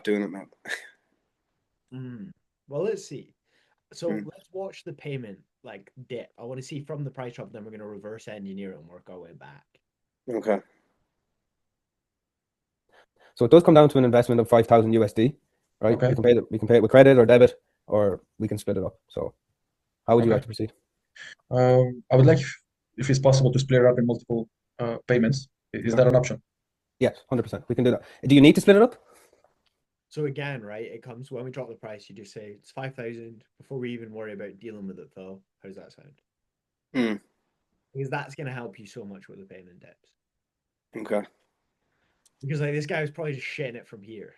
doing it, man. Mm. Well, let's see. So Mm, let's watch the payment like dip. I want to see from the price drop, then we're going to reverse engineer and work our way back. okay. So it does come down to an investment of 5,000 USD, right? Okay. We can pay it with credit or debit, or we can split it up. So how would you like Okay. to proceed? I would like if it's possible to split it up in multiple payments. Is Sure. that an option? Yes, 100%. We can do that. Do you need to split it up? So again, right, it comes when we drop the price, you just say it's 5,000 before we even worry about dealing with it, Phil. How does that sound? Mm, Because that's going to help you so much with the payment dips. okay. Because like this guy was probably just shitting it from here.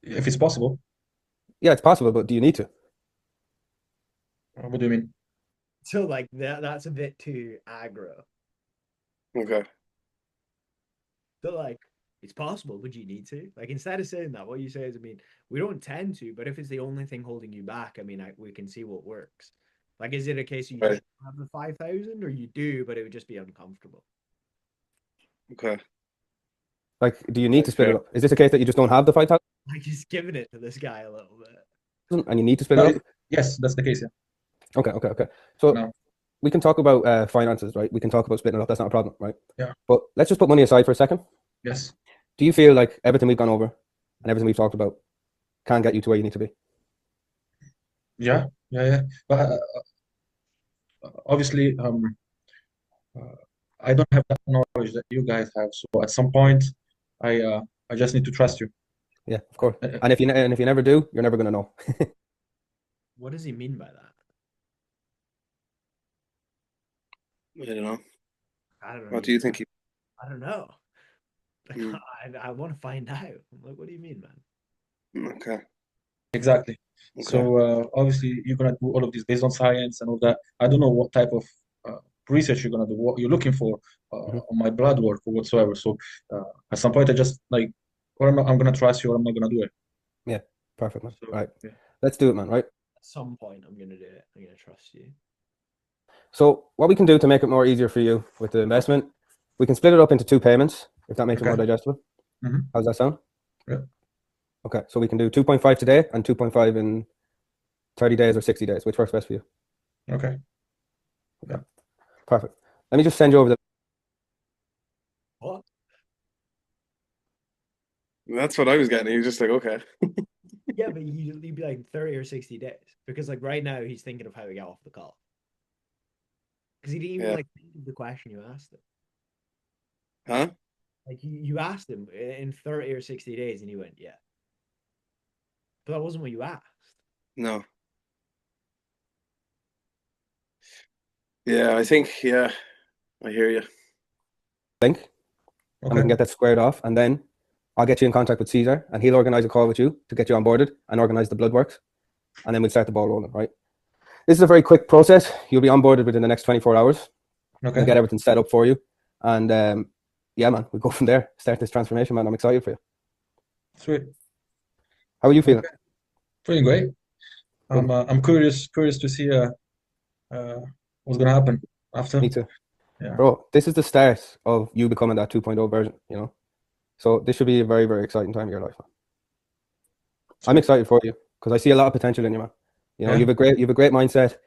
If it's possible. Yeah, it's possible, but do you need to? What do you mean? So like that's a bit too aggro. Okay. So like it's possible, but you need to. Like instead of saying that, what you say is, I mean, we don't tend to, but if it's the only thing holding you back, I mean, we can see what works. Like, is it a case you Right. don't have the 5,000, or you do, but it would just be uncomfortable? Okay. Like, do you need to split it Okay. up? Is this a case that you just don't have the 5,000 Like just giving it to this guy a little bit. and you need to split No, it up? yes, that's the case. Yeah. Okay. So No. we can talk about finances, right? We can talk about splitting it up. That's not a problem, right? Yeah. But let's just put money aside for a second. Yes. Do you feel like everything we've gone over and everything we've talked about can get you to where you need to be? Yeah. Yeah. But obviously, uh, I don't have that knowledge that you guys have. So at some point, I just need to trust you. Yeah, of course. Uh, And if you never do, you're never gonna know. What does he mean by that? I don't know. I don't know. What do you think? I don't know. Like, Mm, I want to find out. I'm like, what do you mean, man? okay. Exactly. So Okay. obviously, you're gonna do all of this based on science and all that. I don't know what type of uh, research you're gonna do, what you're looking for Mhm. on my blood work or whatsoever. So at some point, I just like, I'm gonna trust you, or I'm not gonna do it. Yeah, perfect, man. So Right. yeah. Let's do it, man, right? At some point, I'm gonna do it. I'm gonna trust you. So what we can do to make it more easier for you with the investment, we can split it up into two payments, if that makes it more Okay. digestible. Hmm. How's that sound? Yeah. Okay, so we can do 2.5 today and 2.5 in 30 days or 60 days. Which works best for you? Okay. Okay, perfect. Let me just send you over the What? That's what I was getting. He was just like, okay. Yeah, but you'd be like 30 or 60 days because like right now he's thinking of how to get off the call because he didn't even Yeah. like think of the question you asked him. Huh? Like you asked him in 30 or 60 days and he went, yeah. But that wasn't what you asked. No. Yeah, I think, yeah, I hear you. link and we Okay. can get that squared off. And then I'll get you in contact with Caesar and he'll organize a call with you to get you onboarded and organize the blood works. And then we'll start the ball rolling, right? This is a very quick process. You'll be onboarded within the next 24 hours. We'll Okay. get everything set up for you. And yeah, man, we'll go from there. Start this transformation, man. I'm excited for you. Sweet. How are you feeling? Okay. Feeling great. Good. I'm curious to see uh what's gonna happen after. Me too. Yeah. Bro, this is the start of you becoming that 2.0 version, you know? So this should be a very, very exciting time of your life, man. I'm Sweet. excited for you because I see a lot of potential in you, man. You know, Yeah. you have a great mindset.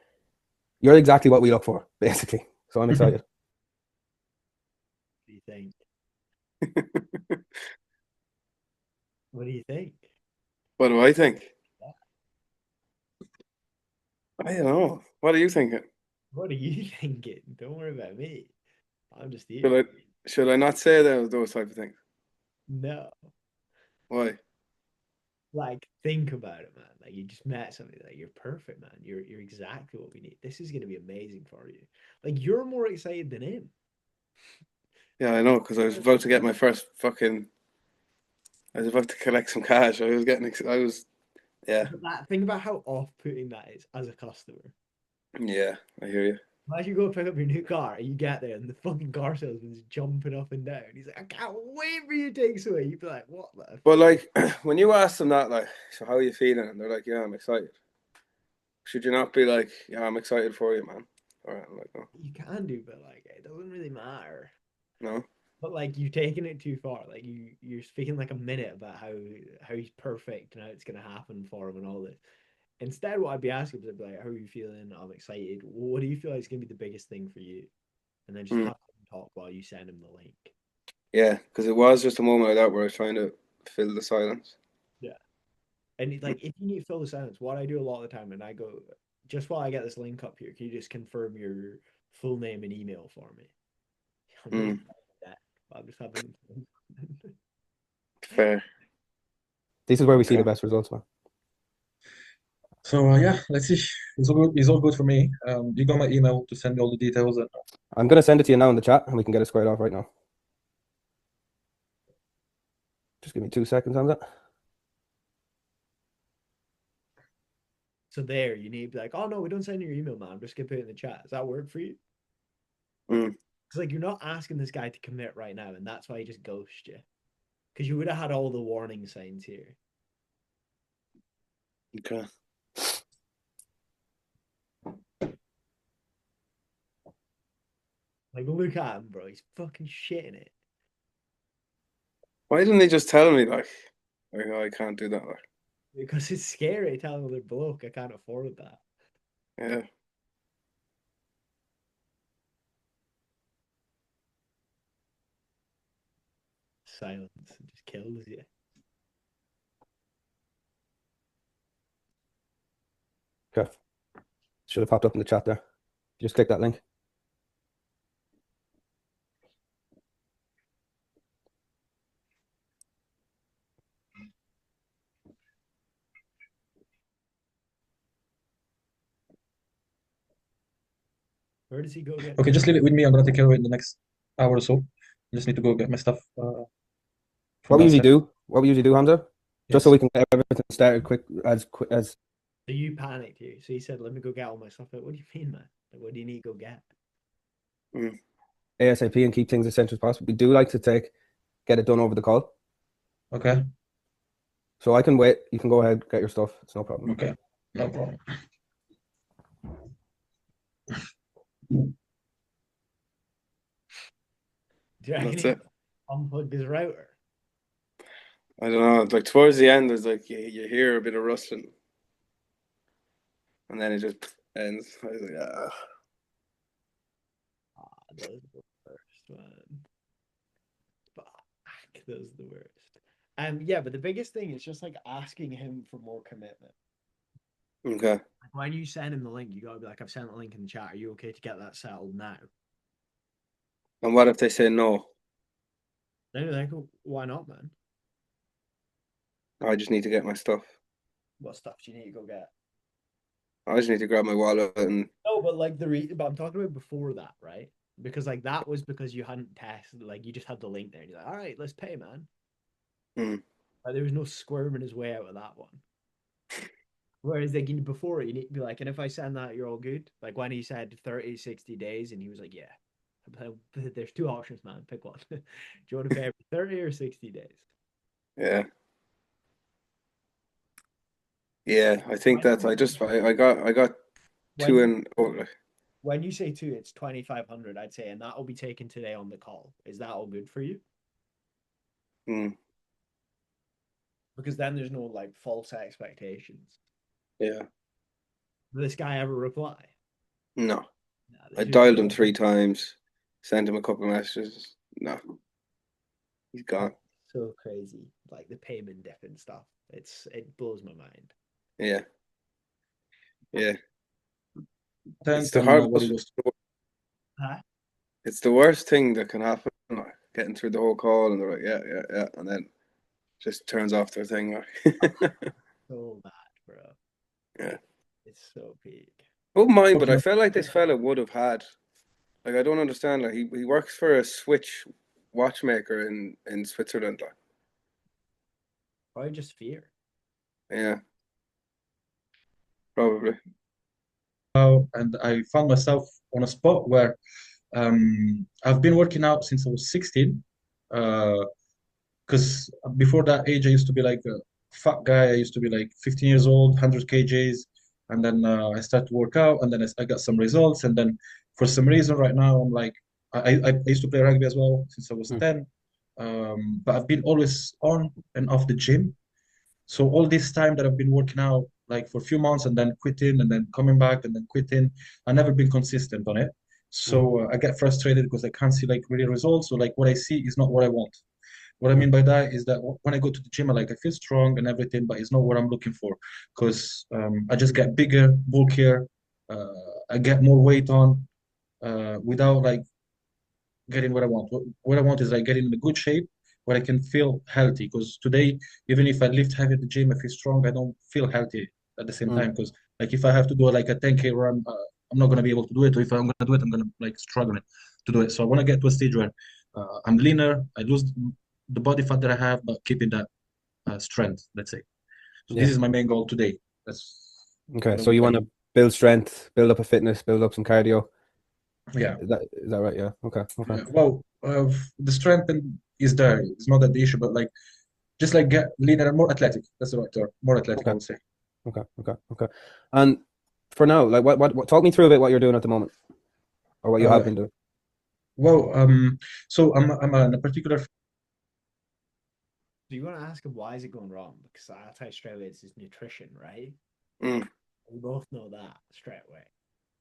You're exactly what we look for, basically. So I'm excited. What do you think? What do you think? What do I think? Yeah. I don't know. What are you thinking? What are you thinking? Don't worry about me. I'm just Should here. I should I not say those type of things? No. Why? Like, think about it, man. Like, you just met somebody. Like, you're perfect, man. You're exactly what we need. This is gonna be amazing for you. Like, you're more excited than him. Yeah, I know, because I was about to get my first fucking. I was about to collect some cash. I was. Yeah, But that think about how off-putting that is as a customer. yeah. I hear you. Imagine you go pick up your new car and you get there and the fucking car salesman's jumping up and down. He's like, I can't wait for you to take this away. You'd be like, what the But like, when you ask them that, like, so how are you feeling? And they're like, yeah, I'm excited. Should you not be like, yeah, I'm excited for you, man? Or I'm like, no, you can do, but like it doesn't really matter. no. But like you've taken it too far. Like you're speaking like a minute about how he's perfect and how it's gonna happen for him and all this. Instead, what I'd be asking is I'd be like, how are you feeling? I'm excited. What do you feel like is gonna be the biggest thing for you? And then just Mm. have him talk while you send him the link. Yeah, because it was just a moment like that where I was trying to fill the silence. Yeah. And like if you need to fill the silence, what I do a lot of the time, and I go, just while I get this link up here, can you just confirm your full name and email for me? I'm really Mm. bad at that, but I'm just having Fair. This is where we see the Okay. best results, man. So yeah, let's see. It's all good. It's all good for me. You got my email to send me all the details, and I'm gonna send it to you now in the chat, and we can get it squared off right now. Just give me 2 seconds on that. So there, you need to be like, oh no, we don't send your email, man. I'm just gonna put it in the chat. Does that work for you? Mm. Because like you're not asking this guy to commit right now, and that's why he just ghosted you. Because you would have had all the warning signs here. Okay. Like look at him, bro. He's fucking shitting it. Why didn't they just tell me like oh, I can't do that? Like, Because it's scary telling another bloke I can't afford that. yeah. Silence just kills you. Okay. Should have popped up in the chat there. Just click that link. Where does he go get? okay, just leave it with me. I'm gonna take care of it in the next hour or so. I just need to go get my stuff What from we usually downstairs. do, what we usually do, Hamza, just so Yes. we can get everything started quick as So you panicked here. So he said, "Let me go get all my stuff." Like, what do you mean, man? Like, what do you need to go get? Mm. ASAP and keep things as central as possible. We do like to get it done over the call. Okay. So I can wait. You can go ahead, get your stuff. It's no problem. Okay. No problem. Do you reckon That's he it. unplugged his router? I don't know. Like towards the end, there's like you hear a bit of rustling, and then it just ends. I was like, ah. Ah, those are the worst, man. Fuck, those are the worst. Yeah, but the biggest thing is just like asking him for more commitment. Okay. Like when you send him the link, you gotta be like, "I've sent the link in the chat. Are you okay to get that settled now?" And what if they say no? Then you're like, "Oh, why not, man? I just need to get my stuff. What stuff do you need to go get?" I just need to grab my wallet and No, but like but I'm talking about before that, right? Because like that was because you hadn't tested, like you just had the link there, and you're like, "All right, let's pay, man." mm, Like there was no squirming his way out of that one. Whereas like before, you need to be like, "And if I send that, you're all good." Like when he said 30, 60 days, and he was like, "Yeah." There's two options, man. Pick one. Do you want to pay for 30 or 60 days? yeah. Yeah, I think When that's I got when two you in oh, when you say two, it's 2,500, I'd say, and that will be taken today on the call. Is that all good for you? mm, Because then there's no like false expectations. yeah. Did this guy ever reply? No. Nah, I there's just dialed him 3 times, sent him a couple of messages. No. He's gone. so crazy. Like the payment diff and stuff. It blows my mind. Yeah. Yeah. It's Tent the and hard what he was. Huh? it's the worst thing that can happen, like getting through the whole call and they're like, yeah, yeah, yeah, and then just turns off their thing. Like. So bad, bro. Yeah. It's so peak. Wouldn't mind, but I Fortunately, felt like this fella would have had like I don't understand. Like he works for a Switch watchmaker in Switzerland. Like, Probably just fear. yeah, probably. and I found myself on a spot where I've been working out since I was 16. Because before that age, I used to be like a fat guy. I used to be like 15 years old, 100 kgs. And then I started to work out, and then I got some results. And then for some reason, right now, I'm like I used to play rugby as well since I was Mm. 10. But I've been always on and off the gym. So all this time that I've been working out, like for a few months and then quitting and then coming back and then quitting, I've never been consistent on it. So I get frustrated because I can't see like really results. So like what I see is not what I want. What I mean by that is that when I go to the gym, I feel strong and everything, but it's not what I'm looking for because I just get bigger, bulkier, uh, I get more weight on without like getting what I want. What I want is like getting in a good shape where I can feel healthy. Because today, even if I lift heavy at the gym, I feel strong. I don't feel healthy at the same Mm. time. Because like if I have to do like a 10K run, I'm not gonna be able to do it. Or if I'm gonna do it, I'm gonna like struggling to do it. So I want to get to a stage where I'm leaner. I lose the body fat that I have, but keeping that strength. Let's say. So this Yeah. is my main goal today. That's Okay. what I So would you tell want you. to build strength, build up a fitness, build up some cardio. Yeah. Is that right? Yeah. Okay. Okay. Yeah. Well, the strength is there. It's not that the issue, but like just like get leaner and more athletic. That's the right term. More athletic, I Okay. would say. Okay. Okay. Okay. And for now, like, what talk me through a bit what you're doing at the moment, or what you have Uh, been doing. well, so I'm in a particular. Do you want to ask him why is it going wrong? Because I'll tell you straight away, it's his nutrition, right? Mm, We both know that straight away.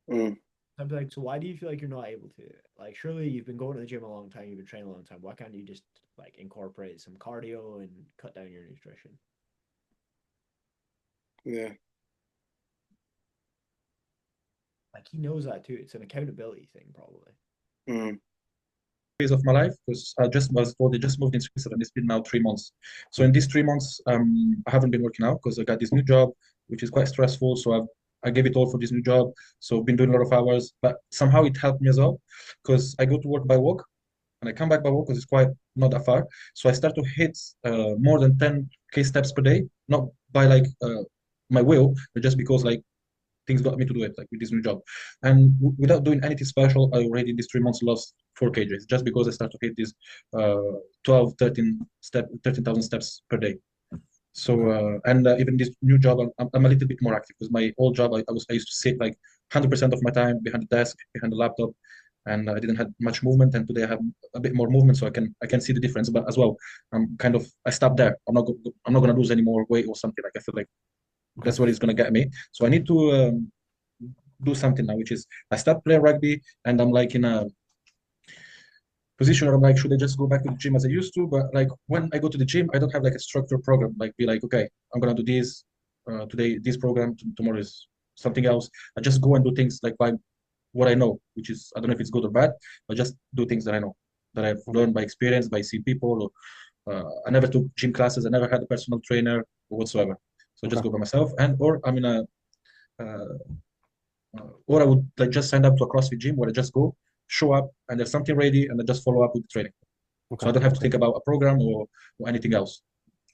mm. I'd be like, so why do you feel like you're not able to? Like, surely you've been going to the gym a long time, you've been training a long time. Why can't you just like incorporate some cardio and cut down your nutrition? Yeah. Like, he knows that too. It's an accountability thing, probably. Mm, Phase of my life because I just was told I just moved in Switzerland. It's been now 3 months. So in these 3 months, I haven't been working out because I got this new job, which is quite stressful. So I gave it all for this new job. So I've been doing a lot of hours, but somehow it helped me as well because I go to work by walk and I come back by walk because it's quite not that far. So I start to hit more than 10K steps per day, not by like my will, but just because like things got me to do it, like with this new job. And without doing anything special, I already in these 3 months lost 4 kgs just because I start to hit these 12, 13,000 steps per day. So and even this new job, I'm a little bit more active because my old job, I used to sit like 100% of my time behind the desk, behind the laptop, and I didn't have much movement. And today I have a bit more movement, so I can see the difference. But as well, I stopped there. I'm not gonna lose any more weight or something. Like I feel like Okay. that's what is gonna get me. So I need to do something now, which is I stopped playing rugby, and I'm like in a position where I'm like, should I just go back to the gym as I used to? But like when I go to the gym, I don't have like a structured program. Like be like, okay, I'm gonna do this today, this program. Tomorrow is something else. I just go and do things like by what I know, which is I don't know if it's good or bad, but just do things that I know, that I've Okay. learned by experience, by seeing people. Or I never took gym classes. I never had a personal trainer or whatsoever. So I just Okay. go by myself, and or I'm in a uh, or I would like just sign up to a CrossFit gym where I just go, show up, and there's something ready, and I just follow up with the training. So Okay. I don't have to Okay. think about a program or anything else.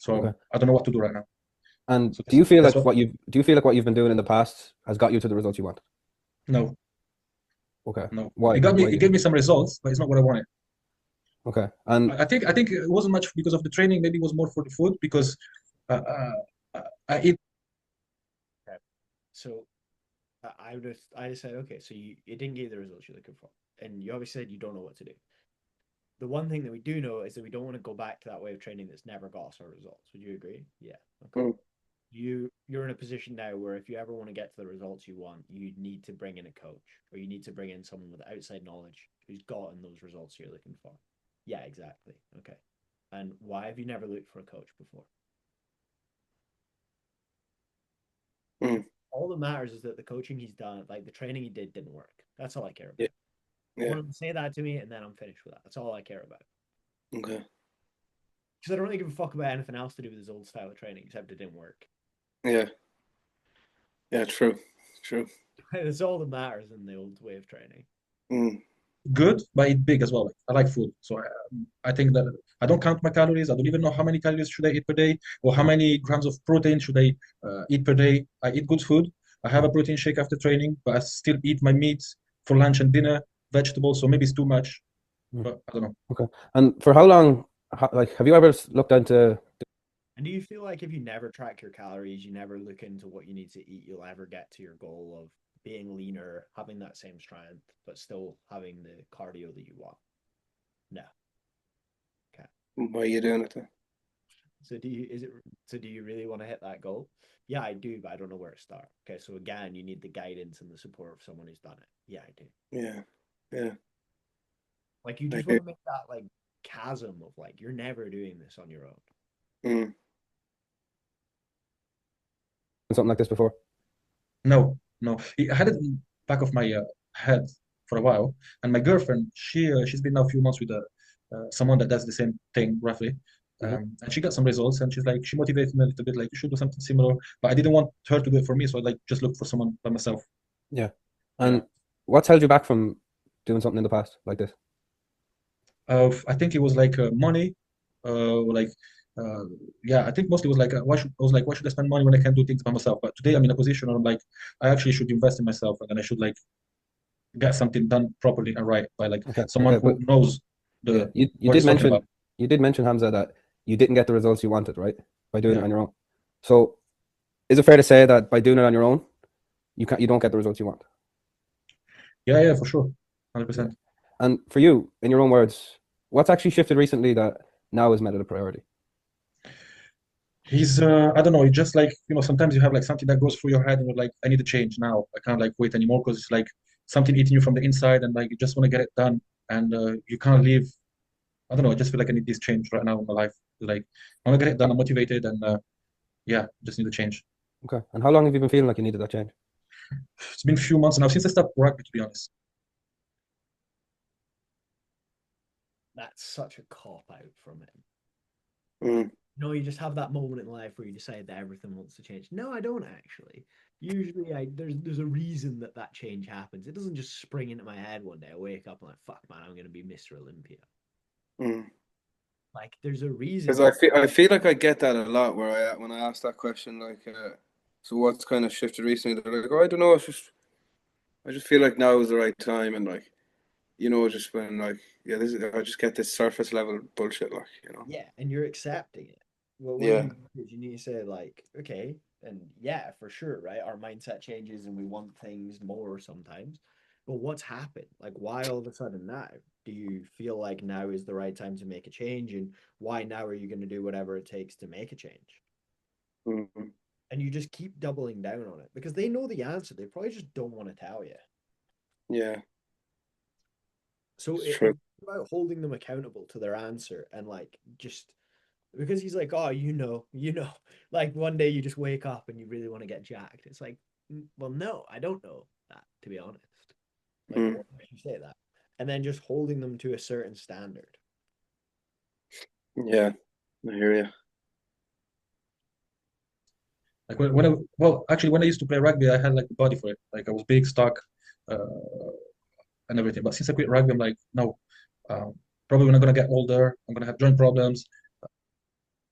Okay. So I don't know what to do right now. And So do you feel that's like what. what you've been doing in the past has got you to the results you want? No, Okay. no. Why? It Why? gave me some results, but it's not what I wanted. Okay. And I think it wasn't much because of the training. Maybe it was more for the food because I eat. Okay. So I just said, okay, so it didn't give you the results you're looking for. And you obviously said you don't know what to do. The one thing that we do know is that we don't want to go back to that way of training that's never got us our results. Would you agree? Yeah. Okay. mm, You're in a position now where if you ever want to get to the results you want, you need to bring in a coach or you need to bring in someone with outside knowledge who's gotten those results you're looking for. Yeah, exactly. Okay. And why have you never looked for a coach before? mm. All that matters is that the coaching he's done, like the training he did, didn't work. That's all I care Yeah. about. I Yeah. want him to say that to me, and then I'm finished with that. That's all I care about. Okay. Because I don't really give a fuck about anything else to do with his old style of training, except it didn't work. Yeah. Yeah. True. True. That's all that matters in the old way of training. Mm, Good, but eat big as well. I like food, so I think that I don't count my calories. I don't even know how many calories should I eat per day, or how many grams of protein should I eat per day. I eat good food. I have a protein shake after training, but I still eat my meat for lunch and dinner, vegetables. So maybe it's too much, Mm. but I don't know. Okay. And for how long? Like, have you ever looked into? And do you feel like if you never track your calories, you never look into what you need to eat, you'll ever get to your goal of being leaner, having that same strength, but still having the cardio that you want. No. Why are you doing it then? So do you really want to hit that goal? Yeah, I do, but I don't know where to start. Okay, so again, you need the guidance and the support of someone who's done it. Yeah, I do. Yeah, yeah. Like you I just hear. want to make that like chasm of like you're never doing this on your own. Mm, Something like this before. No, no. I had it in back of my head for a while, and my girlfriend, she's been now a few months with someone that does the same thing roughly, Hmm. and she got some results, and she's like, she motivated me a little bit, like you should do something similar, but I didn't want her to do it for me, so I like just look for someone by myself. Yeah. Yeah. And what's held you back from doing something in the past like this? I think it was like money, like uh, yeah, I think mostly it was like why should I spend money when I can do things by myself? But today I'm in a position where I'm like, I actually should invest in myself, and then I should like get something done properly and right by like Okay. someone Okay. who But knows yeah, the you what did he's talking about. mention, Hamza, that you didn't get the results you wanted, right? By doing it Yeah, on your own. So is it fair to say that by doing it on your own, you don't get the results you want? yeah, yeah, for sure, Yeah. 100%. And for you, in your own words, what's actually shifted recently that now is made it a priority? He's I don't know, it's just like sometimes you have like something that goes through your head and you're like, I need to change now. I can't like wait anymore because it's like something eating you from the inside and like you just want to get it done and you can't leave. I don't know. I just feel like I need this change right now in my life. Like I want to get it done. I'm motivated and yeah, just need to change. Okay. And how long have you been feeling like you needed that change? It's been a few months now since I stopped rugby, to be honest. That's such a cop out from him. mm, No, you just have that moment in life where you decide that everything wants to change. No, I don't actually. Usually, there's a reason that that change happens. It doesn't just spring into my head one day. I wake up and like, fuck, man, I'm gonna be Mr. Olympia. mm. Like, there's a reason. Because I feel like I get that a lot where when I ask that question, like, so what's kind of shifted recently? They're like, oh, I don't know. I just feel like now is the right time, and like, just when like, yeah, I just get this surface level bullshit, like, Yeah, and you're accepting it. Well, what you Yeah. need to do is you need to say like, okay, and yeah, for sure, right? Our mindset changes and we want things more sometimes. But what's happened? Like, why all of a sudden now? Do you feel like now is the right time to make a change? And why now are you going to do whatever it takes to make a change? Mm, And you just keep doubling down on it because they know the answer. They probably just don't want to tell you. yeah, So it's true. it's about holding them accountable to their answer and like just because he's like, oh, like one day you just wake up and you really want to get jacked. It's like, well, no, I don't know that, to be honest. Like, Mm, what makes you say that? And then just holding them to a certain standard. yeah, I hear you. Like well, actually, when I used to play rugby, I had like the body for it. Like I was big, stock, uh, and everything. But since I quit rugby, I'm like, no. Um, Probably when I'm gonna get older, I'm gonna have joint problems.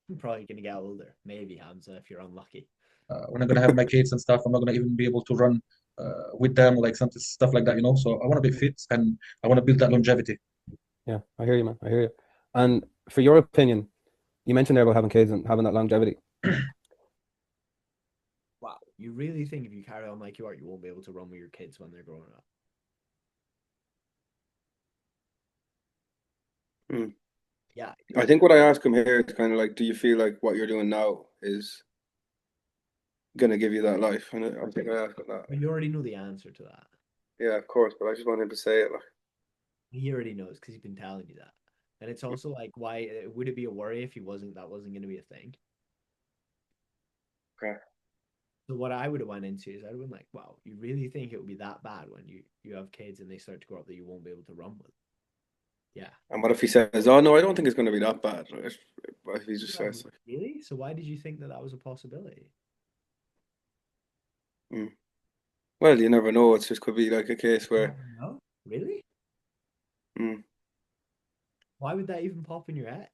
I'm probably gonna get older. Maybe Hamza, if you're unlucky. When I'm gonna have my kids and stuff, I'm not gonna even be able to run with them, like some stuff like that. So I want to be fit and I want to build that longevity. Yeah, I hear you, man. I hear you. And for your opinion, you mentioned there about having kids and having that longevity. Wow. You really think if you carry on like you are, you won't be able to run with your kids when they're growing up? Mm. Yeah. I think what I ask him here is kind of like, do you feel like what you're doing now is gonna give you that life? And I think I asked him that. But you already know the answer to that. Yeah, of course, but I just want him to say it, like, He already knows because he's been telling you that. And it's also like, why would it be a worry if that wasn't going to be a thing? okay. So what I would have went into is I'd have been like, wow, you really think it would be that bad when you have kids and they start to grow up that you won't be able to run with? Yeah. And what if he says, "Oh no, I don't think it's gonna be that bad," right? What if he just says, like, Really? So why did you think that that was a possibility? mm. Well, you never know. It just could be like a case where, No. Really? mm, Why would that even pop in your head?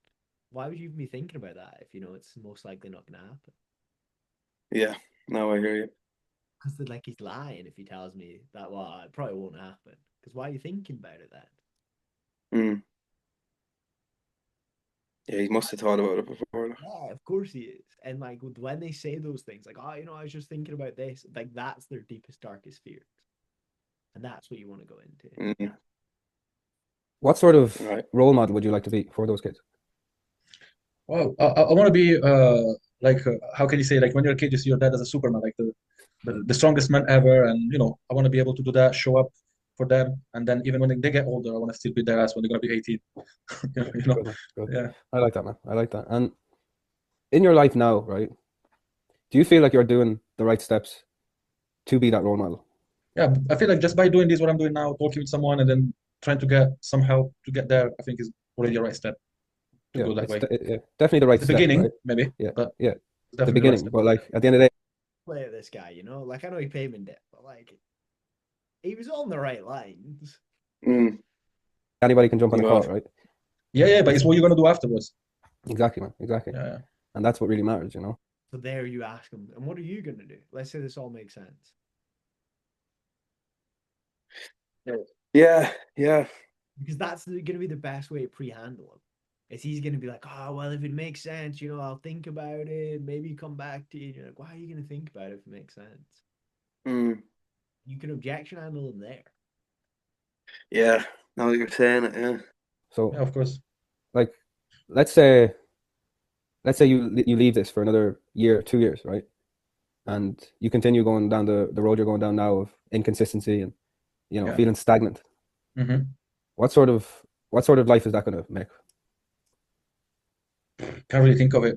Why would you even be thinking about that if you know it's most likely not going to happen? yeah, now I hear you. Because like he's lying if he tells me that, well, it probably won't happen. Because why are you thinking about it then? Mm. Yeah, he must have thought about it before. Like. Yeah, of course he is. And like when they say those things, like, oh, I was just thinking about this, like that's their deepest, darkest fears. and that's what you want to go into. Mm. What sort of Right. role model would you like to be for those kids? Well, I want to be like how can you say, like when you're a kid, you see your dad as a Superman, like the strongest man ever, and I want to be able to do that, show up for them, and then even when they get older, I want to still be their ass when they're gonna be 18. You know, Good, man. Good. yeah. I like that, man. I like that. And in your life now, right? Do you feel like you're doing the right steps to be that role model? Yeah, I feel like just by doing this, what I'm doing now, talking with someone, and then trying to get some help to get there, I think is already a right step to Yeah, go that it's way. yeah, definitely the right It's the step, beginning, right? maybe, Yeah, but yeah, it's the definitely the right beginning. step. But like at the end of the day, Play at this guy, like I know he paid me in debt, but like he was on the right lines. Mm. anybody can jump on You a are. call, right? Yeah, but it's what you're gonna do afterwards. Exactly, man. Exactly. Yeah, And that's what really matters, you know? So there you ask him, and what are you gonna do? Let's say this all makes sense. Yeah, yeah. Because that's going to be the best way to pre-handle him. Is he's going to be like, oh, well, if it makes sense, I'll think about it, maybe come back to you. And you're like, why are you going to think about it if it makes sense? Mm. You can objection handle him there. Yeah. Now that you're saying it, yeah. So yeah, of course. like let's say you leave this for another year, 2 years, right? And you continue going down the road you're going down now of inconsistency and Yeah. feeling stagnant. hmm What sort of life is that going to make? Can't really think of it.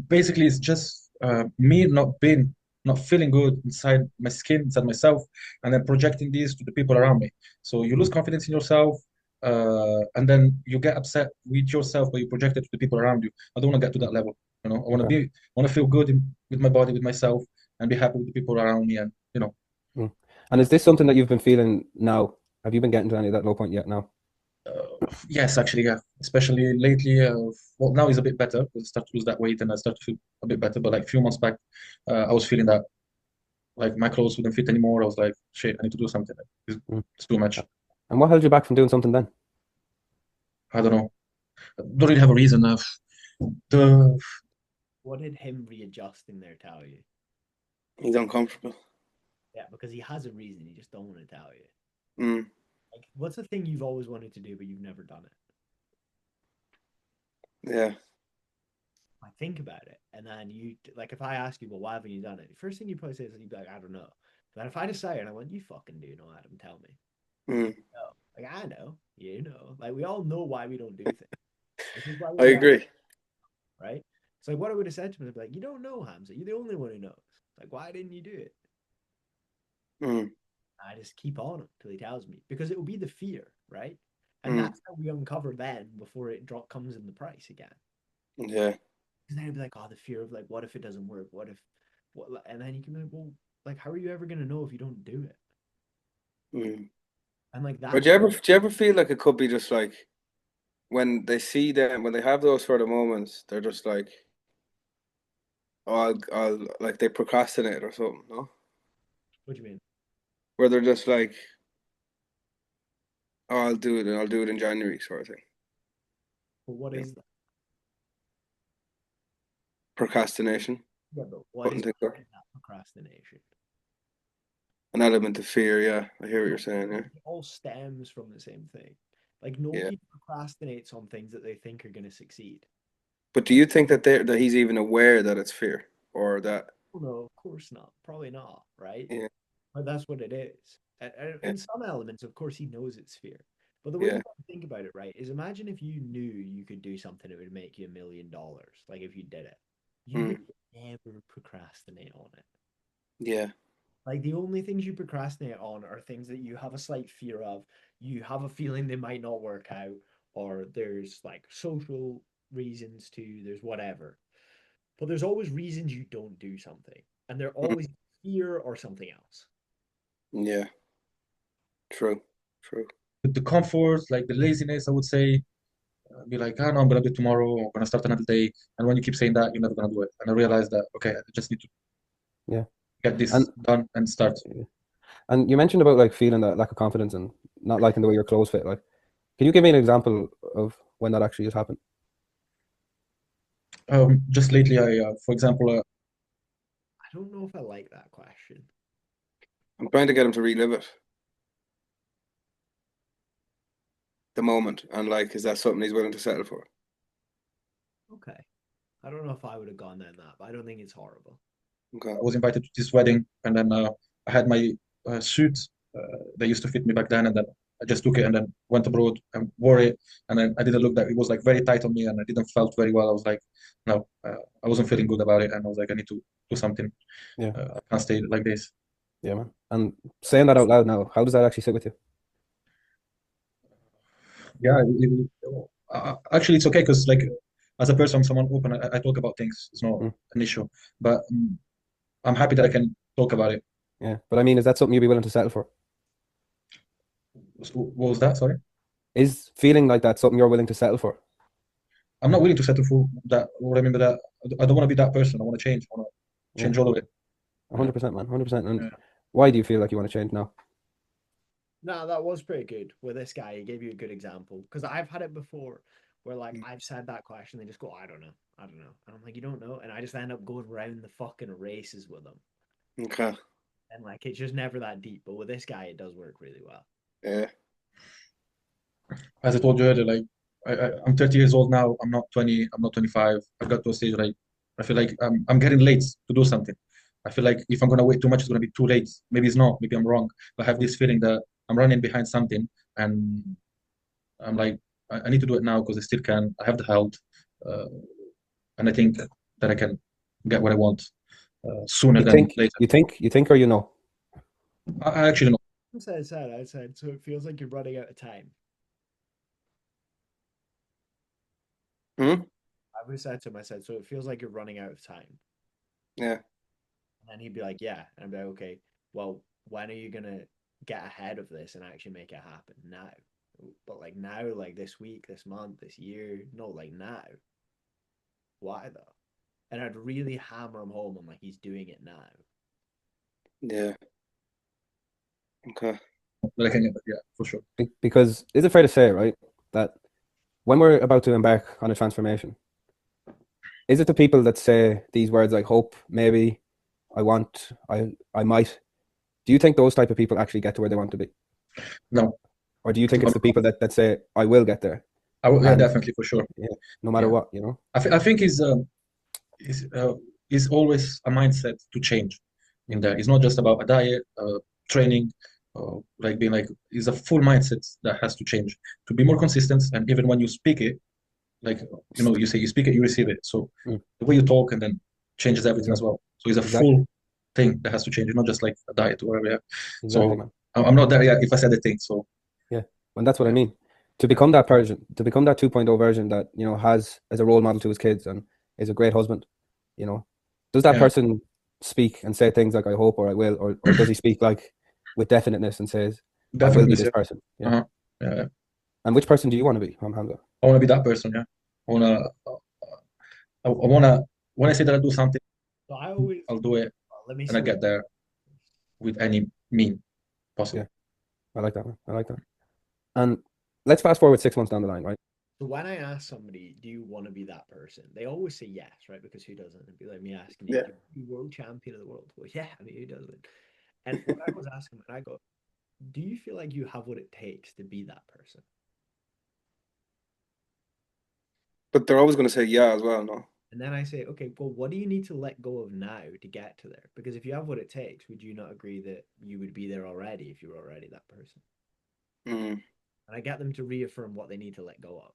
Basically, it's just me not feeling good inside my skin, inside myself, and then projecting this to the people around me. So you lose confidence in yourself, and then you get upset with yourself, but you project it to the people around you. I don't want to get to that level. I Okay. want to feel good with my body, with myself, and be happy with the people around me. And Mm. And is this something that you've been feeling now? Have you been getting to any of that low point yet now? yes, actually, yeah. Especially lately, well, now it's a bit better because I start to lose that weight and I start to feel a bit better. But like a few months back, I was feeling that like my clothes wouldn't fit anymore. I was like, shit, I need to do something. Mm. It's too much. And what held you back from doing something then? I don't know. I don't really have a reason. The What did him readjusting there tell you? He's uncomfortable. Yeah, because he has a reason. He just don't want to tell you. Mm. Like, what's the thing you've always wanted to do, but you've never done it? Yeah. I think about it, and then if I ask you, well, why haven't you done it? The first thing you probably say is you'd be like, I don't know. But if I decide and I went, you fucking do know, Adam, tell me. Mm. No, like I know, like we all know why we don't do things. This is why I agree. right? So what I would have said to him is like, you don't know, Hamza. You're the only one who knows. Like, why didn't you do it? Mm. I just keep on him till he tells me because it will be the fear, right? And Mm. that's how we uncover then before it comes in the price again. Yeah. Because then it'd be like, oh, the fear of like, what if it doesn't work? What? And then you can be like, well, like, how are you ever gonna know if you don't do it? Mm. And like But that. do you ever feel like it could be just like when they see them, when they have those sort of moments, they're just like, oh, I'll like they procrastinate or something, no? What do you mean? Where they're just like, oh, I'll do it and I'll do it in January, sort of thing. Well, what Yeah. is that? Procrastination, Yeah, but what putting is things off. behind that procrastination? An element of fear. Yeah, I hear what you're saying. Yeah, It all stems from the same thing. Like yeah. nobody procrastinates on things that they think are going to succeed. But do you think that that he's even aware that it's fear or that? Oh, no, of course not. Probably not, right? Yeah, But that's what it is. And yeah, in some elements, of course, he knows it's fear. But the way yeah. you got to think about it, right, is imagine if you knew you could do something that would make you $1 million. Like if you did it, you Mm. would never procrastinate on it. Yeah. Like the only things you procrastinate on are things that you have a slight fear of. You have a feeling they might not work out, or there's like social reasons to, there's whatever. But there's always reasons you don't do something, and they're Mm. always fear or something else. Yeah. True. True. the comfort, like the laziness, I would say, be like, oh no, I'm gonna do it tomorrow. I'm gonna start another day. And when you keep saying that, you're never gonna do it. And I realized that okay, I just need to Yeah. get this And done and start. and you mentioned about like feeling that lack of confidence and not liking the way your clothes fit. Like, can you give me an example of when that actually has happened? Just lately, for example, I don't know if I like that question. I'm trying to get him to relive it. the moment, and like, is that something he's willing to settle for? Okay. I don't know if I would have gone down that, but I don't think it's horrible. Okay. I was invited to this wedding, and then I had my suit that used to fit me back then, and then I just took it and then went abroad and wore it, and then I didn't look that it was like very tight on me, and I didn't felt very well. I was like, no, I wasn't feeling good about it, and I was like, I need to do something. Yeah. I can't stay like this. Yeah, man. And saying that out loud now, how does that actually sit with you? Yeah, actually, it's okay because like as a person, someone open, I talk about things. It's not Mm. an issue, but I'm happy that I can talk about it. Yeah, but I mean, is that something you'd be willing to settle for? What was that? Sorry. Is feeling like that something you're willing to settle for? I'm not willing to settle for that. Remember that I don't want to be that person. I want to change. I want to Yeah, change all of it. 100%, man, 100%. And Yeah. why do you feel like you want to change now? No, that was pretty good with this guy. He gave you a good example because I've had it before where like I've said that question, they just go, I don't know. And I'm like, you don't know, and I just end up going round the fucking races with them, Okay. and like it's just never that deep. But with this guy, it does work really well. Yeah. As I told you earlier, like I'm 30 years old now. I'm not 20. I'm not 25. I've got to a stage like I feel like I'm getting late to do something. I feel like if I'm gonna wait too much, it's gonna be too late. Maybe it's not. Maybe I'm wrong. But I have this feeling that I'm running behind something, and I'm like, I need to do it now because I still can. I have the health, uh, and I think that I can get what I want sooner You than think, later. you think, or you know? I actually know. I said, so it feels like you're running out of time. Hmm? I would said to him, I said, so it feels like you're running out of time. Yeah. And he'd be like, yeah. And I'd be like, okay, well, when are you gonna get ahead of this and actually make it happen? Now. But like now, like this week, this month, this year, no, like now. Why though? And I'd really hammer him home on like he's doing it now. Yeah. Okay. That I can get that. Yeah, for sure. Because is it fair to say, right, that when we're about to embark on a transformation, is it the people that say these words like hope, maybe, I want, I might? Do you think those type of people actually get to where they want to be? No, Or do you think it's the people that say, I will get there, yeah, and definitely for sure. no matter Yeah. what, you know? I think is always a mindset to change in there. It's not just about a diet, training, like being like, it's a full mindset that has to change to be more consistent. And even when you speak it, like, you say you speak it, you receive it. So Mm. the way you talk and then changes everything as Exactly. well. So it's a Exactly. full thing that has to change. It's not just like a diet or whatever. Yeah. Exactly, So man. I'm not there yet if I said the thing. So Yeah. And that's what I yeah. mean. To become that version, to become that 2.0 version that, you know, has as a role model to his kids and is a great husband, you know, does that Yeah. person speak and say things like I hope or I will, or does he speak like with definiteness and says, I will be Definitely. this Yeah. person? Yeah. Uh-huh. Yeah. And which person do you want to be, Hamza? I want to be that person. Yeah. I wanna. I wanna. When I say that I do something, So I always I'll do it, let me and I see. get there with any mean possible. Yeah. I like that, man. I like that. And let's fast forward 6 months down the line, right? So when I ask somebody, do you want to be that person? They always say yes, right? Because who doesn't? It'd be like me asking you, Yeah. do you want to be world champion of the world? Well, yeah, I mean, who doesn't? And what I was asking, and I go, do you feel like you have what it takes to be that person? But they're always going to say yeah as well, no? And then I say, okay, well, what do you need to let go of now to get to there? Because if you have what it takes, would you not agree that you would be there already if you were already that person? Mm. And I get them to reaffirm what they need to let go of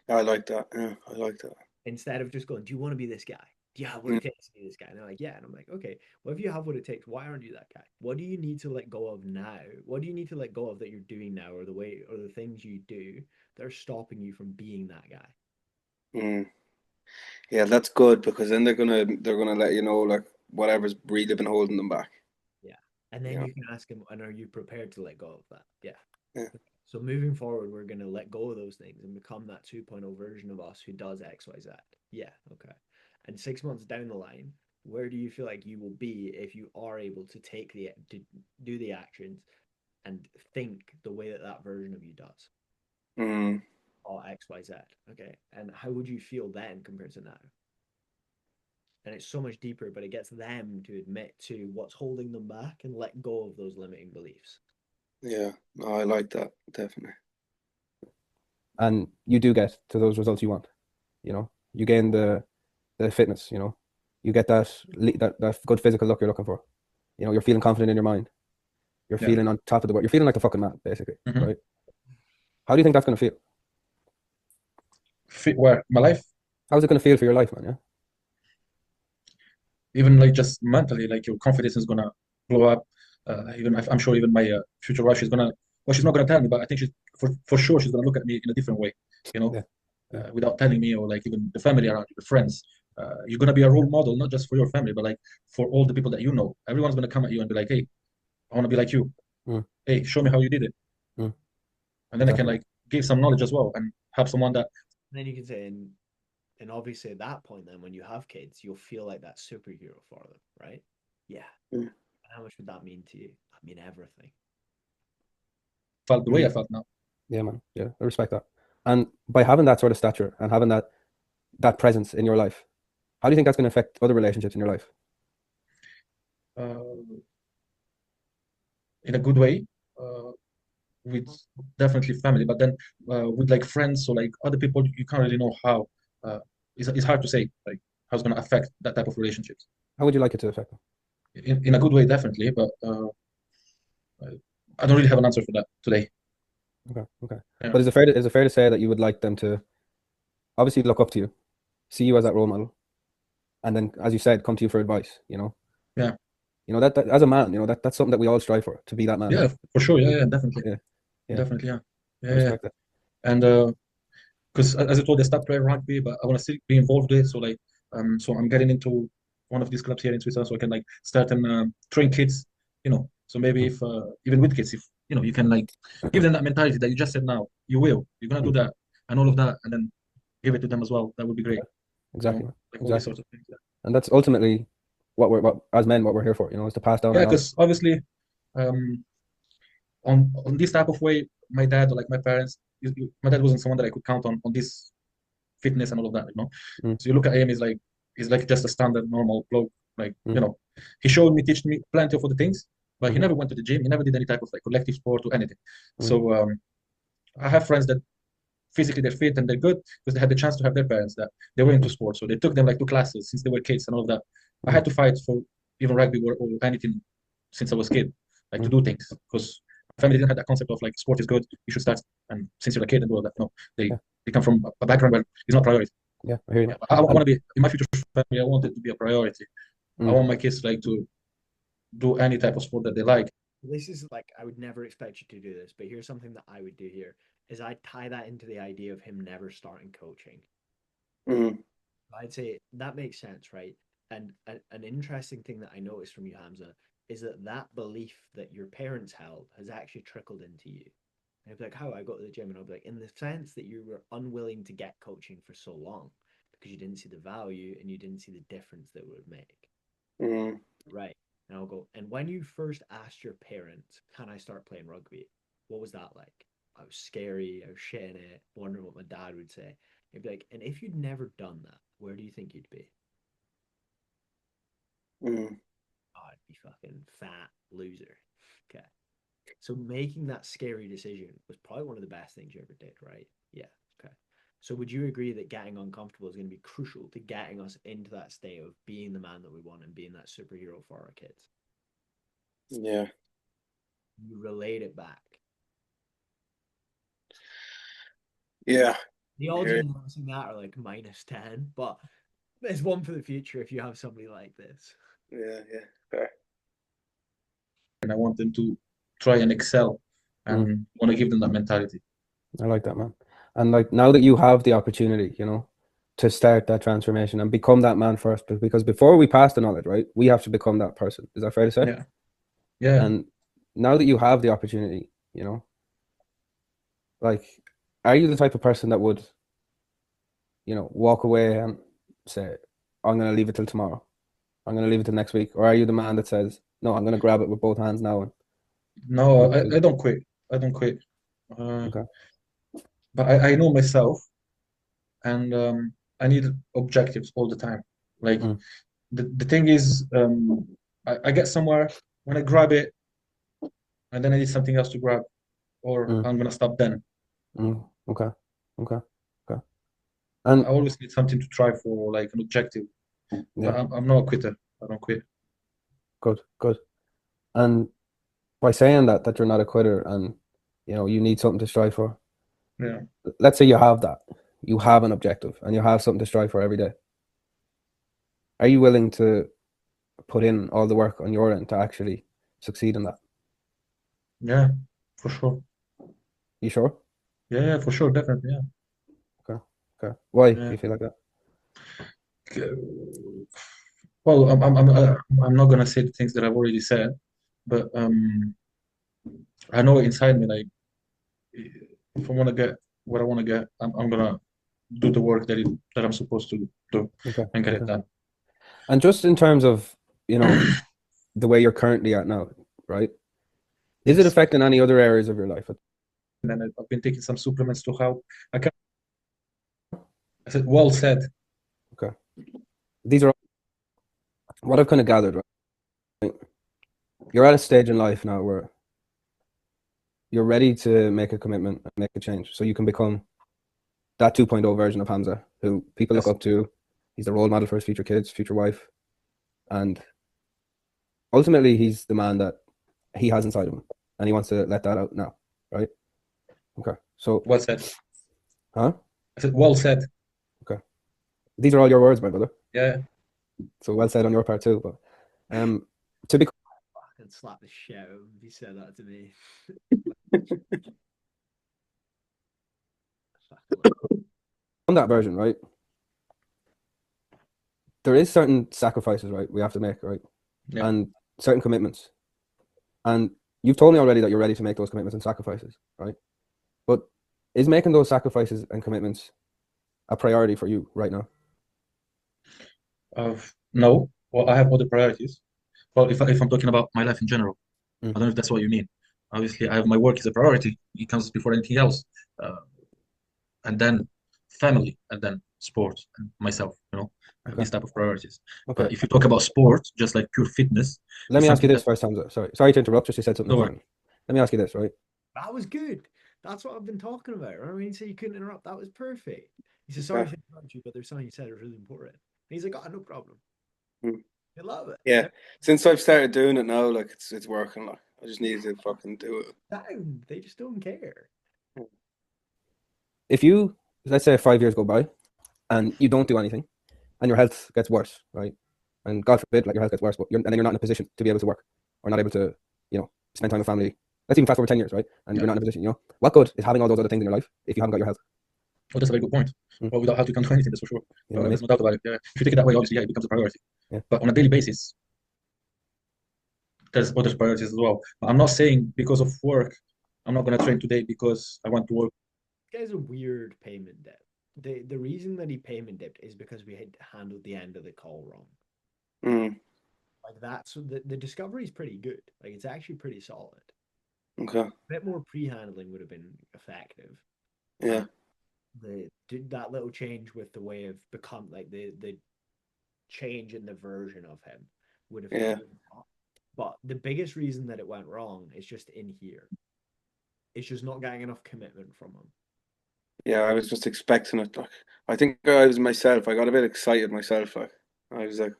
I like that. Yeah, I like that. instead of just going, do you want to be this guy? Do you have what Mm. it takes to be this guy? And they're like, yeah. And I'm like, okay, well, if you have what it takes, why aren't you that guy? What do you need to let go of now? What do you need to let go of that you're doing now, or the way, or the things you do that are stopping you from being that guy? Mm. Yeah, that's good because then they're gonna let you know like whatever's really been holding them back. Yeah. And then Yeah. you can ask them, and are you prepared to let go of that? Yeah. Yeah. So moving forward, we're going to let go of those things and become that 2.0 version of us who does X, Y, Z. Yeah. Okay. And 6 months down the line, where do you feel like you will be if you are able to to do the actions and think the way that that version of you does? Mm. Or X, Y, Z. Okay. And how would you feel then compared to now? And it's so much deeper, but it gets them to admit to what's holding them back and let go of those limiting beliefs. Yeah. No, I like that definitely. and you do get to those results you want. You know, you gain the fitness. You know, you get that good physical look you're looking for. You know, you're feeling confident in your mind. You're Yeah. feeling on top of the world. You're feeling like the fucking man, basically, Mhm. right? How do you think that's gonna feel? Fit where my life, How's it gonna feel for your life, man? Yeah. even like just mentally, like your confidence is gonna blow up. Even I'm sure even my future wife, she's gonna, well, she's not gonna tell me, but I think she's for sure she's gonna look at me in a different way, you know, Yeah. without telling me, or like even the family around you, the friends. You're gonna be a role model, not just for your family, but like for all the people that you know. Everyone's gonna come at you and be like, "Hey, I want to be like you. Mm. Hey, show me how you did it." Mm. And then I can Exactly. like give some knowledge as well and have someone that, And then you can say, and obviously at that point, then when you have kids, you'll feel like that superhero for them, right? Yeah. Mm. And how much would that mean to you? I mean, everything. felt the way I felt now. Yeah, man. Yeah, I respect that. And by having that sort of stature and having that presence in your life, how do you think that's going to affect other relationships in your life? Uh, in a good way, with definitely family, but then with like friends or like other people, you can't really know how. It's hard to say like how it's going to affect that type of relationships. How would you like it to affect them? In a good way, definitely, but I don't really have an answer for that today. Okay. Yeah. But is it fair to say that you would like them to obviously look up to you, see you as that role model, and then, as you said, come to you for advice? You know. Yeah. You know that as a man, you know that's something that we all strive for, to be that man. Yeah, for sure. Yeah, definitely. Yeah. Definitely, yeah. I Yeah. respect that. And because as I told you, I stopped playing rugby, but I want to still be involved with it. So like, so I'm getting into one of these clubs here in Switzerland, so I can like start and train kids. You know, so maybe if even with kids, if you know, you can like give them that mentality that you just said now. You're gonna do that and all of that, and then give it to them as well. That would be great. Exactly. You know, like all these Exactly. sorts of things. Yeah. And that's ultimately what as men, what we're here for. You know, is to pass down Yeah, that knowledge. because obviously, um, on this type of way, my dad or like my parents, my dad wasn't someone that I could count on this fitness and all of that, you know. Mm. So you look at him, he's like just a standard normal bloke. Like, Mm. you know, he showed me, teach me plenty of other things, but he Mhm. never went to the gym. He never did any type of like collective sport or anything. Mm. So I have friends that physically they're fit and they're good because they had the chance to have their parents that they were into sports. So they took them like to classes since they were kids and all of that. I had to fight for even rugby or anything since I was a kid, like to do things because my family didn't have that concept of like sport is good, you should start and since you're a kid and all of that. No, Yeah. they come from a background where it's not priority. Yeah, I hear you. Yeah, I want to be in my future family. I want it to be a priority. I Mm. want my kids like to do any type of sport that they like. This is like, I would never expect you to do this, but here's something that I would do here is I tie that into the idea of him never starting coaching. Mm. I'd say that makes sense, right? And an interesting thing that I noticed from you, Hamza, is that belief that your parents held has actually trickled into you. And I'd be like, how? I go to the gym, and I'll be like, in the sense that you were unwilling to get coaching for so long because you didn't see the value and you didn't see the difference that it would make. Mm. Right. And I'll go, and when you first asked your parents, can I start playing rugby? What was that like? I was scary, I was shitting it, wondering what my dad would say. He'd be like, and if you'd never done that, where do you think you'd be? Mm. Oh, I'd be fucking fat loser. Okay. So making that scary decision was probably one of the best things you ever did, right? Yeah. Okay. So would you agree that getting uncomfortable is going to be crucial to getting us into that state of being the man that we want and being that superhero for our kids? Yeah. You relate it back. Yeah. The odds of announcing that are like -10, but there's one for the future if you have somebody like this. Yeah. Yeah. Fair. And I want them to try and excel and want to give them that mentality. I like that, man. And like now that you have the opportunity, you know, to start that transformation and become that man first, because before we pass the knowledge, right, we have to become that person. Is that fair to say? Yeah. Yeah. And now that you have the opportunity, you know, like, are you the type of person that would, you know, walk away and say, I'm going to leave it till tomorrow. I'm going to leave it till next week. Or are you the man that says, no, I'm going to grab it with both hands now? And No, I don't quit. I don't quit. okay. But I know myself and I need objectives all the time. Like the thing is, I get somewhere when I grab it and then I need something else to grab or I'm gonna stop then. Okay. Okay. Okay. I And always need something to try for, like an objective. But yeah, I'm not a quitter. I don't quit. good, good. And by saying that you're not a quitter and you need something to strive for. Yeah. Let's say you have that. You have an objective and you have something to strive for every day. Are you willing to put in all the work on your end to actually succeed in that? Yeah, for sure. You sure? Yeah, for sure, definitely. Yeah. Okay. Okay. Why do Yeah. you feel like that? Well, I'm not gonna say the things that I've already said, but I know inside me, like, if I want to get what I want to get, I'm gonna do the work that I'm supposed to do Okay. and get it Okay. done. And just in terms of, the way you're currently at now, right? Is it Yes. affecting any other areas of your life? And then I've been taking some supplements to help. I said, well said. Okay. These are what I've kind of gathered, right? You're at a stage in life now where you're ready to make a commitment and make a change. So you can become that 2.0 version of Hamza, who people look Yes. up to. He's the role model for his future kids, future wife. And ultimately, he's the man that he has inside him. And he wants to let that out now, right? Okay. So, Well said. huh? I said, well said. Okay. These are all your words, my brother. Yeah. So well said on your part too. But to become Fucking slap the shit out of him if he said that to me. that version, right? There is certain sacrifices, right? We have to make, right? Yeah. And certain commitments. And you've told me already that you're ready to make those commitments and sacrifices, right? But is making those sacrifices and commitments a priority for you right now? No. Well, I have other priorities. Well, if I'm talking about my life in general, I Mm. don't know if that's what you mean. Obviously, I have my work as a priority. It comes before anything else. And then family, and then sport, and myself, Okay. these type of priorities. Okay. But if you talk about sport, just like pure fitness, Let it's me ask you something this that, first, Hamza. Sorry to interrupt. Just you said something no worry. important. Let me ask you this, right? That was good. That's what I've been talking about. Remember when he said you couldn't interrupt? That was perfect. He said, sorry Yeah. to interrupt you, but there's something you said is really important. And he's like, oh, no problem. Mm. I love it. Yeah. Since I've started doing it now, like it's working. Like I just need to fucking do it. Down. They just don't care. If you, let's say 5 years go by and you don't do anything and your health gets worse, right? And God forbid, like your health gets worse, but and then you're not in a position to be able to work or not able to, spend time with family. Let's even fast forward 10 years, right? And Yeah. you're not in a position, what good is having all those other things in your life if you haven't got your health? Oh, that's a very good point. Mm. Well, without health, you can't do anything, that's for sure. You know what I mean? There's no doubt about it. Yeah. If you take it that way, obviously, yeah, it becomes a priority. Yeah. But on a daily basis, there's other priorities as well. I'm not saying because of work, I'm not going to train today because I want to work. This guy's a weird payment dip. The reason that he payment dipped is because we had handled the end of the call wrong. Mm. Like that's the discovery is pretty good. Like it's actually pretty solid. Okay. A bit more pre-handling would have been effective. Yeah. That little change with the way of become like the change in the version of him would have Yeah. helped. But the biggest reason that it went wrong is just in here. It's just not getting enough commitment from him. Yeah. I was just expecting it. Like I think I was myself. I got a bit excited myself. Like I was like,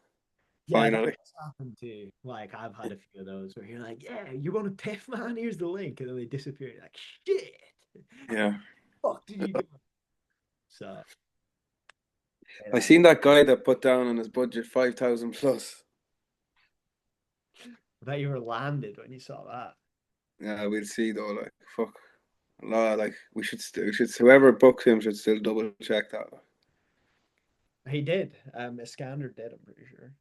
Yeah, finally. that's happened too. Like I've had a few of those where you're like, "Yeah, you want a TIFF, man? Here's the link," and then they disappear. You're like, "Shit, Yeah. fuck did you do?" So I seen that guy that put down on his budget 5,000 plus. I bet you were landed when you saw that. Yeah, we'll see though. Like fuck. A lot. Like we should whoever booked him should still double check that. He did. Iskander did. I'm pretty sure.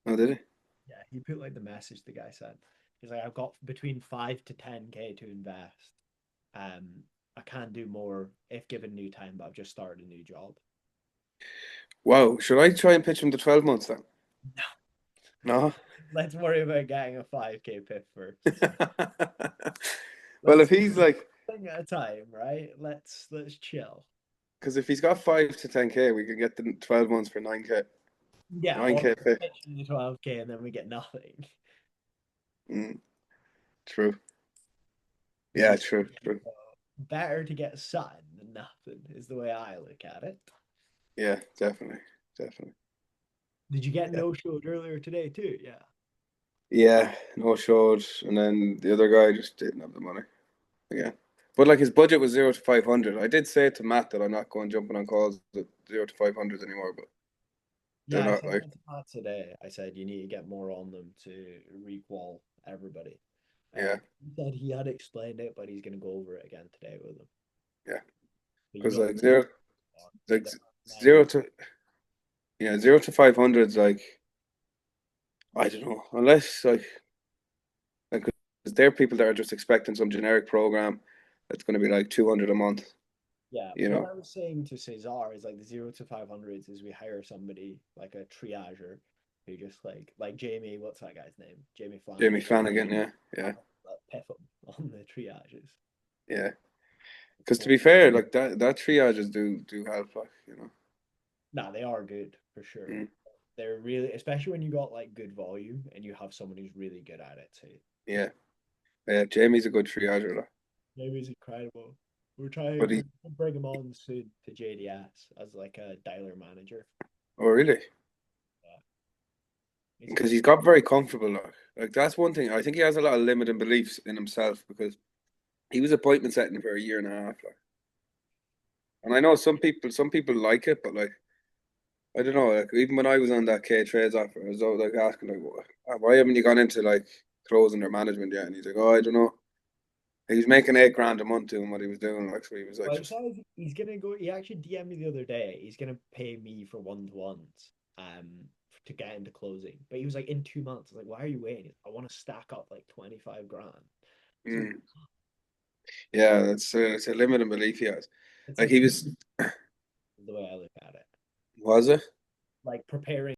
Oh, did he? Yeah, he put like the message the guy said. He's like, I've got between 5 to 10K to invest. I can't do more if given new time, but I've just started a new job. Wow. Should I try and pitch him to 12 months then? No. No. Let's worry about getting a 5K PIF first. Well, if Let's he's like, thing at a time, right? Let's chill. because if he's got 5 to 10K, we can get the 12 months for 9K. Yeah, 9K or fit. pitch the 12K and then we get nothing. True. Yeah, true. Better to get something than nothing. is the way I look at it. Yeah, definitely. Definitely. Did you get Yeah. no-showed earlier today too? Yeah. Yeah, no showed, and then the other guy just didn't have the money. Yeah. But like his budget was 0 to 500. I did say to Matt that I'm not going jumping on calls at 0 to 500s anymore, but they're Yeah, I not said like, that to Matt today. I said you need to get more on them to requal everybody. yeah, He said he had explained it, but he's gonna go over it again today with them. yeah. But you Because don't like zero, like there aren't many. zero to, yeah, 0 to 500s, like, I don't know, unless like, 'cause there are people that are just expecting some generic program that's going to be like 200 a month, Yeah, you what know. I was saying to Cesar is like the 0 to 500s is we hire somebody like a triager who just like Jamie, what's that guy's name? Jamie Jamie Flanagan. Flanagan, yeah, yeah, Piff him on the triages. yeah. Because to be fair, like that triages do help, like, you know. No, they are good for sure. Mm, They're really, especially when you got like good volume and you have someone who's really good at it too. yeah, yeah. Jamie's a good triager, like, Jamie's incredible. We're trying but to bring him on soon to JDS as like a dialer manager. oh really? He's Because good. he's got very comfortable, like that's one thing. I think he has a lot of limiting beliefs in himself because he was appointment setting for a year and a half, like. And I know some people like it, but like I don't know. Like even when I was on that K Trades offer, I was always like asking like, why haven't you gone into like closing their management yet? And he's like, oh, I don't know. He was making 8 grand a month doing what he was doing, like, so he was like, Well, he just said he's gonna go. He actually DM'd me the other day. He's gonna pay me for one-to-ones, to get into closing. But he was like, in 2 months. I was like, why are you waiting? I want to stack up like 25 grand. So mm, yeah, that's it's a limiting belief he has. it's Like like he was the way I look at it, was it? like preparing